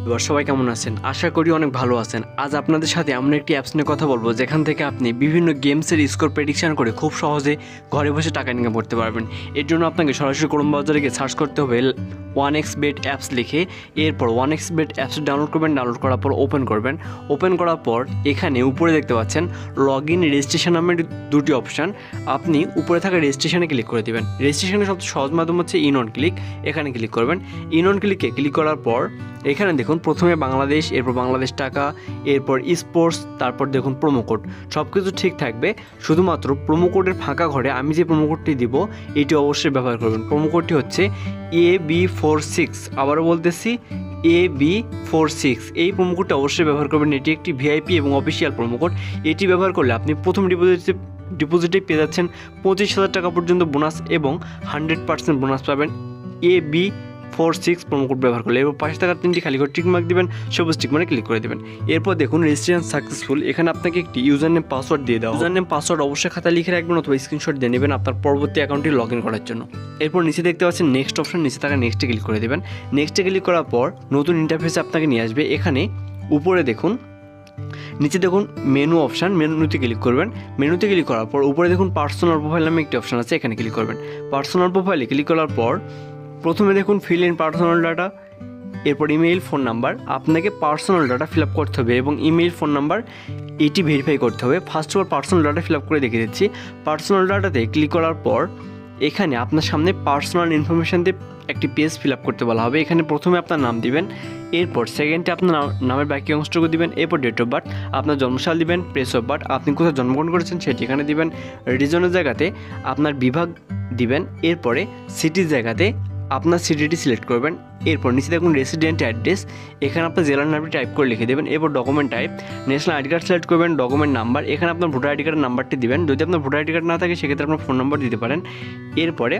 এবার সবাই কেমন আছেন? আশা করি অনেক ভালো আছেন। আজ আপনাদের সাথে এমন একটি অ্যাপস নিয়ে কথা বলবো যেখান থেকে আপনি বিভিন্ন গেমসের স্কোর প্রেডিকশন করে খুব সহজে ঘরে বসে টাকা ইনকাম করতে পারবেন। এর জন্য আপনাকে সরাসরি ক্রোম ব্রাউজারে গিয়ে সার্চ করতে হবে 1xbet অ্যাপস লিখে। এরপর 1xbet অ্যাপস ডাউনলোড করবেন। ডাউনলোড করার পর ওপেন করবেন। ওপেন করার পর এখানে উপরে দেখতে পাচ্ছেন লগ ইন রেজিস্ট্রেশন নামের দুটি অপশান। আপনি উপরে থাকা রেজিস্ট্রেশনে ক্লিক করে দেবেন। রেজিস্ট্রেশনের সবচেয়ে সহজ মাধ্যম হচ্ছে ইন অন ক্লিক। এখানে ক্লিক করবেন। ইন অন ক্লিকে ক্লিক করার পর এখানে দেখুন প্রথমে বাংলাদেশ, এরপর বাংলাদেশ টাকা, এরপর স্পোর্টস, তারপর দেখুন প্রোমো কোড। সব কিছু ঠিক থাকবে, শুধুমাত্র প্রোমো কোডের ফাঁকা ঘরে আমি যে প্রোমো কোডটি দিব এটি অবশ্যই ব্যবহার করবেন। প্রোমো কোডটি হচ্ছে AB46। আবারও বলতেছি AB46। এই প্রোমো কোডটা অবশ্যই ব্যবহার করবেন। এটি একটি ভিআইপি এবং অফিসিয়াল প্রোমো কোড। এটি ব্যবহার করলে আপনি প্রথম ডিপোজিটে পেয়ে যাচ্ছেন 25,000 টাকা পর্যন্ত বোনাস এবং 100% বোনাস পাবেন AB46 প্রোমো কোড ব্যবহার করলে। এরপর পাশে থাকা তিনটি খালি করে টিকমার্ক দিবেন, সবুজ টিকমার্কে ক্লিক করে দেবেন। এরপর দেখুন রেজিস্ট্রেশন সাকসেসফুল। এখানে আপনাকে একটি ইউজার নেম পাসওয়ার্ড দিয়ে দেওয়া। ইউজার নেম পাসওয়ার্ড অবশ্যই খাতা লিখে রাখবেন অথবা স্ক্রিনশট দিয়ে নেবেন আপনার পরবর্তী অ্যাকাউন্টটি লগ ইন করার জন্য। এরপর নিচে দেখতে পাচ্ছেন নেক্সট অপশন, নিচে থাকা নেক্সটে ক্লিক করে দেবেন। নেক্সটে ক্লিক করার পর নতুন ইন্টারফেসে আপনাকে নিয়ে আসবে। এখানে উপরে দেখুন, নিচে দেখুন মেনু অপশান, মেনুতে ক্লিক করবেন। মেনুতে ক্লিক করার পর উপরে দেখুন পার্সোনাল প্রোফাইল নামে একটি অপশান আছে, এখানে ক্লিক করবেন। পার্সোনাল প্রোফাইলে ক্লিক করার পর প্রথমে দেখুন ফিল ইন পার্সোনাল ডাটা, এরপর ইমেইল, ফোন নাম্বার। আপনাকে পার্সোনাল ডাটা ফিল আপ করতে হবে এবং ইমেইল, ফোন নাম্বার এটি ভেরিফাই করতে হবে। First of all personal data fill up করে দেখিয়ে দিচ্ছি। পার্সোনাল ডাটাতে ক্লিক করার পর এখানে আপনার সামনে পার্সোনাল ইনফরমেশান দিয়ে একটি পেজ ফিল আপ করতে বলা হবে। এখানে প্রথমে আপনার নাম দিবেন, এরপর সেকেন্ডে আপনার নামের বাকি অংশটুকু দিবেন, এরপর ডেট অফ বার্থ, আপনার জন্মসাল দিবেন, প্লেস অফ বার্থ, আপনি কোথায় জন্মগ্রহণ করেছেন সেটি এখানে দিবেন, রিজনের জায়গাতে আপনার বিভাগ দিবেন, এরপরে সিটির জায়গাতে আপনার সিটিটি সিলেক্ট করবেন। এরপর নিচে দেখুন রেসিডেন্ট অ্যাড্রেস, এখানে আপনার জেলার নামটি টাইপ করে লিখে দেবেন। এরপর document type national ID card select করবেন। ডকুমেন্ট নাম্বার, এখানে আপনার ভোটার আইডি কার্ডের নাম্বারটি দিবেন। যদি আপনার ভোটার আইডি কার্ড না থাকে সেক্ষেত্রে আপনার ফোন নম্বর দিতে পারেন। এরপরে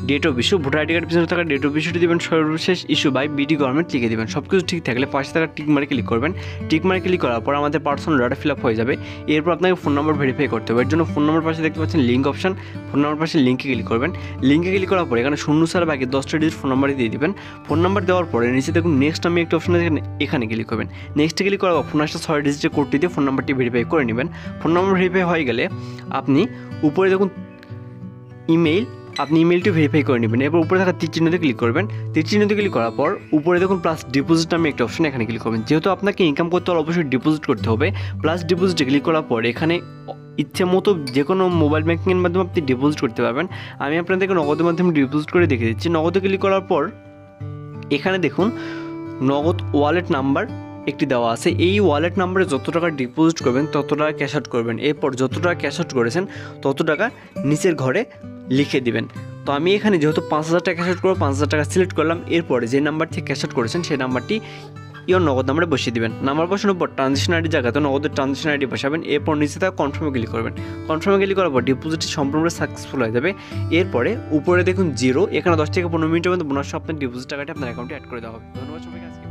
date of issue, voter ID card পিছনে থাকা ডেট অফ ইস্যুটি দেবেন। সর্বশেষ ইস্যু বাই বিডি গভর্নমেন্ট লিখে দেবেন। সব কিছু ঠিক থাকলে পাশে থাকা টিক মার্কে ক্লিক করবেন। টিক মার্কে ক্লিক করার পর আমাদের পার্সোনাল ডাটা ফিল আপ হয়ে যাবে। এরপর আপনাকে ফোন নম্বর ভেরিফাই করতে হবে। এর জন্য ফোন নম্বর পাশে দেখতে পাচ্ছেন লিঙ্ক অপশন, ফোন নম্বর পাশে লিঙ্কে ক্লিক করবেন। লিঙ্কে ক্লিক করার পর এখানে শূন্য ছাড়া বাকি 10টা ডিজিট ফোন নাম্বারই দিয়ে দেবেন। ফোন নাম্বার দেওয়ার পরে নিচে দেখুন নেক্সট আমি একটি অপশন আছে, এখানে ক্লিক করবেন। নেক্সটে ক্লিক করার পর ফোন আসলে 6 ডিজিটের কোডটি দিয়ে ফোন নাম্বারটি ভেরিফাই করে নেবেন। ফোন নাম্বার ভেরিফাই হয়ে গেলে আপনি উপরে দেখুন ইমেইল, আপনি ইমেলটি ভেরিফাই করে নেবেন। এরপর উপরে থাকা তীর চিহ্নতে ক্লিক করবেন। তীর চিহ্নতে ক্লিক করার পর উপরে দেখুন প্লাস ডিপোজিট নামে একটা অপশন, এখানে ক্লিক করবেন। যেহেতু আপনাকে ইনকাম করতে হলে অবশ্যই ডিপোজিট করতে হবে। প্লাস ডিপোজিটে ক্লিক করার পর এখানে ইচ্ছে মতো যে কোনো মোবাইল ব্যাঙ্কিংয়ের মাধ্যমে আপনি ডিপোজিট করতে পারবেন। আমি আপনাদেরকে নগদের মাধ্যমে ডিপোজিট করে দেখিয়ে দিচ্ছি। নগদে ক্লিক করার পর এখানে দেখুন নগদ ওয়ালেট নাম্বার একটি দেওয়া আছে। এই ওয়ালেট নাম্বারে যত টাকা ডিপোজিট করবেন তত টাকা ক্যাশ আউট করবেন। এরপর যত টাকা ক্যাশ আউট করেছেন তত টাকা নিচের ঘরে লিখে দিবেন। তো আমি এখানে যেহেতু 5,000 টাকা ক্যাশ আউট করবো, 5,000 টাকা সিলেক্ট করলাম। এরপরে যে নাম্বার থেকে ক্যাশ আউট করেছেন সেই নাম্বারটি ইওর নগদ নাম্বারে বসিয়ে দিবেন। নাম্বার বসানোর পর ট্রানজেকশন আইডি জায়গাতে নগদের ট্রানজেকশন আইডি বসাবেন। এরপর নিচে থাকা কনফার্মে ক্লিক করবেন। কনফার্মে ক্লিক করার পর ডিপোজিটটি সম্পূর্ণ সাকসেসফুল হয়ে যাবে। এরপরে উপরে দেখুন 0, এখানে 10 থেকে 15 মিনিটের মধ্যে বোনাস আপনার ডিপোজিট টাকাটি আপনার অ্যাকাউন্টে অ্যাড করে দেওয়া হবে। ধন্যবাদ সবাইকে।